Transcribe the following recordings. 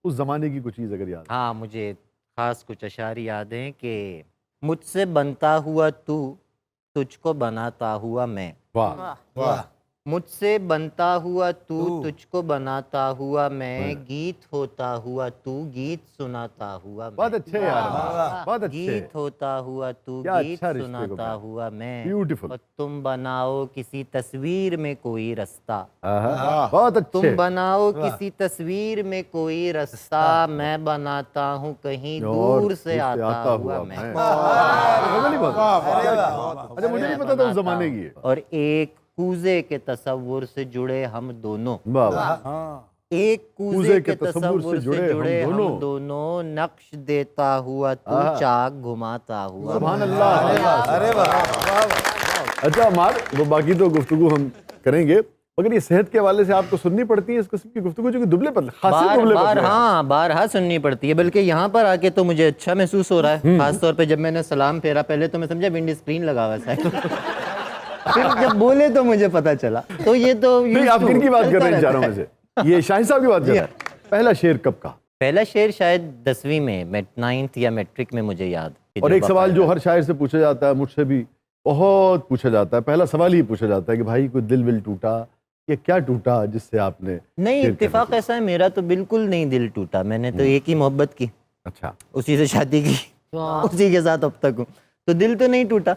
اس زمانے کی کوئی چیز اگر یاد ہے؟ ہاں مجھے خاص کچھ اشعار یاد ہیں کہ مجھ سے بنتا ہوا تو تجھ کو بناتا ہوا میں، واہ واہ مجھ سے بنتا ہوا تو تجھ کو بناتا ہوا میں، گیت ہوتا ہوا تو گیت سناتا ہوا میں، بہت اچھے یار، بہت اچھے، گیت ہوتا ہوا تو کیا گیت اچھا رشتے کو سناتا بیان، ہوا میں، بیوٹیفل، اور تم بناؤ کسی تصویر میں کوئی رستہ، بہت اچھے، تم بناؤ کسی تصویر میں کوئی رستہ، میں بناتا ہوں کہیں دور سے آتا ہوا میں، اچھا مجھے نہیں پتا تھا اس زمانے کی ہے، اور ایک کوزے کے تصور سے جڑے ہم دونوں، ایک کوزے کے تصور سے جڑے ہم دونوں، نقش دیتا ہوا تو چاک گھماتا ہوا، سبحان اللہ، ارے واہ، اچھا عمار وہ باقی تو گفتگو ہم کریں گے، مگر یہ صحت کے حوالے سے آپ کو سننی پڑتی ہے اس قسم کی گفتگو جو کہ دبلے پتلے، خاصے دبلے پتلے ہیں، ہاں بارہا سننی پڑتی ہے، بلکہ یہاں پر آ کے تو مجھے اچھا محسوس ہو رہا ہے، خاص طور پہ جب میں نے سلام پھیرا، پہلے تو میں سمجھا ونڈ اسکرین لگا ہوا ہے، پھر جب بولے تو مجھے پتا چلا، تو یہ تو نہیں آپ کن کی بات کر رہے ہیں چاروں میں سے؟ یہ شاہد صاحب کی بات کر رہے ہیں، پہلا شعر کب کا؟ پہلا شعر شاید 10ویں میں، 9th یا میٹرک میں مجھے یاد، اور ایک سوال جو ہر شاعر سے پوچھا جاتا ہے، مجھ سے بھی بہت پوچھا جاتا ہے، پہلا سوال ہی پوچھا جاتا ہے کہ بھائی کوئی دل ول ٹوٹا، یہ کیا ٹوٹا جس سے آپ نے؟ نہیں، اتفاق ایسا ہے میرا تو بالکل نہیں دل ٹوٹا، میں نے تو ایک ہی محبت کی، اچھا اسی سے شادی کی، اسی کے ساتھ اب تک ہوں، تو دل تو نہیں ٹوٹا،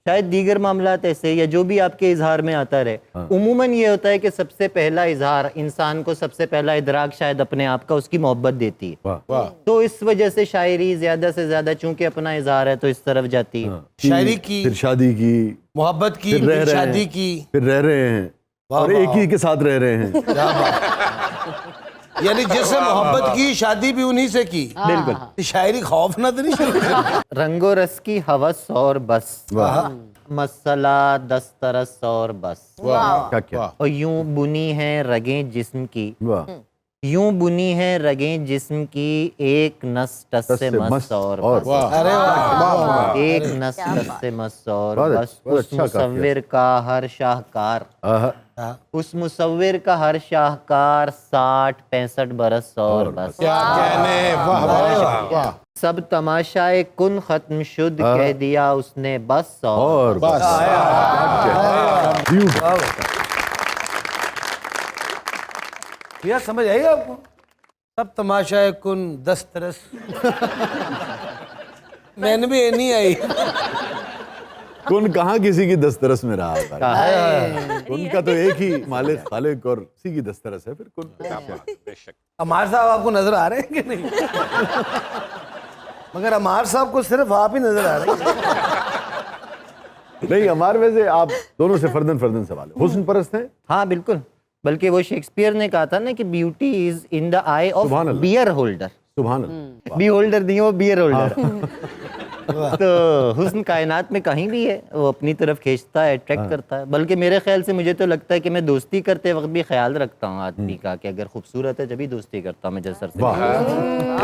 شاید دیگر معاملات ایسے یا جو بھی آپ کے اظہار میں آتا رہے، عموماً یہ ہوتا ہے کہ سب سے پہلا اظہار انسان کو، سب سے پہلا ادراک شاید اپنے آپ کا اس کی محبت دیتی ہے، تو اس وجہ سے شاعری زیادہ سے زیادہ چونکہ اپنا اظہار ہے تو اس طرف جاتی ہے، شاعری کی، پھر شادی کی، محبت کی، پھر رہ پھر رہے شادی ہیں، کی، پھر رہ رہے ہیں اور ایک ہی کے ساتھ رہ رہے ہیں، کیا بات، یعنی جس سے محبت کی شادی بھی انہی سے کی، بالکل، شاعری خوف نہ تو نہیں شروع کر، رنگ و رس کی ہوس اور بس، مسئلہ دسترس اور بس، کیا کیا، اور یوں بنی ہیں رگیں جسم کی، واہ، یوں بنی ہیں رگیں جسم کی، ایک نس ٹس سے مس اور بس، ارے واہ، ایک نس ٹس سے مس اور بس، بہت اس اچھا مصور کا ہر شاہکار، آہا، اس مصور کا ہر شاہکار، 60-65 برس اور بس، کیا کہنے، واہ واہ واہ، سب تماشائے کن ختم شد، کہہ دیا اس نے بس اور بس، یہ سمجھ آئی آپ کو؟ سب تماشائے کن دسترس، میں نے بھی یہ نہیں آئی، کون کہاں کسی کی دسترس میں رہا ہے، ان کا تو ایک ہی مالک خالق اور اسی کی دسترس ہے، پھر کون؟ عمار صاحب آپ کو نظر آ رہے ہیں کہ نہیں؟ مگر عمار صاحب کو صرف آپ ہی نظر آ رہے ہیں، نہیں ہمارے ویسے آپ دونوں سے فردن فردن سوال ہے، حسن پرست ہیں؟ ہاں بالکل، بلکہ وہ شیکسپیئر نے کہا تھا نا کہ beauty is in the eye of beholder, سبحان اللہ، بی ہولڈر نہیں، وہ بیئر ہولڈر، تو حسن کائنات میں کہیں بھی ہے، وہ اپنی طرف کھینچتا ہے، اٹریکٹ کرتا ہے، بلکہ میرے خیال سے مجھے تو لگتا ہے کہ میں دوستی کرتے وقت بھی خیال رکھتا ہوں آدمی کا کہ اگر خوبصورت ہے جبھی دوستی کرتا ہوں میں، جیسا سے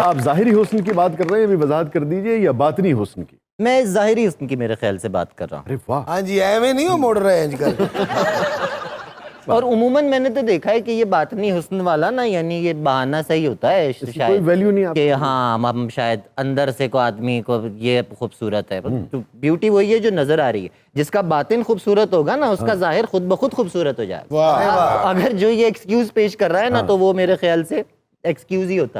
آپ ظاہری حسن کی بات کر رہے ہیں، ابھی وضاحت کر دیجئے، یا باطنی حسن کی؟ میں ظاہری حسن کی میرے خیال سے بات کر رہا ہوں، ارے واہ، ہاں جی، ایویں نہیں ہو موڑ رہے ہیں آج کل، اور عموماً میں نے تو دیکھا ہے کہ یہ باطنی حسن والا نا، یعنی یہ بہانہ صحیح ہوتا ہے کوئی شاید ویلیو نہیں آپ کہ ہاں ہم شاید اندر سے کو آدمی کو یہ خوبصورت ہے، بیوٹی وہی ہے جو نظر آ رہی ہے، جس کا باطن خوبصورت ہوگا نا اس کا ظاہر خود بخود خوبصورت ہو جائے گا، اگر جو یہ ایکسکیوز پیش کر رہا ہے نا تو وہ میرے خیال سے ایکسکیوز ہی ہوتا ہے۔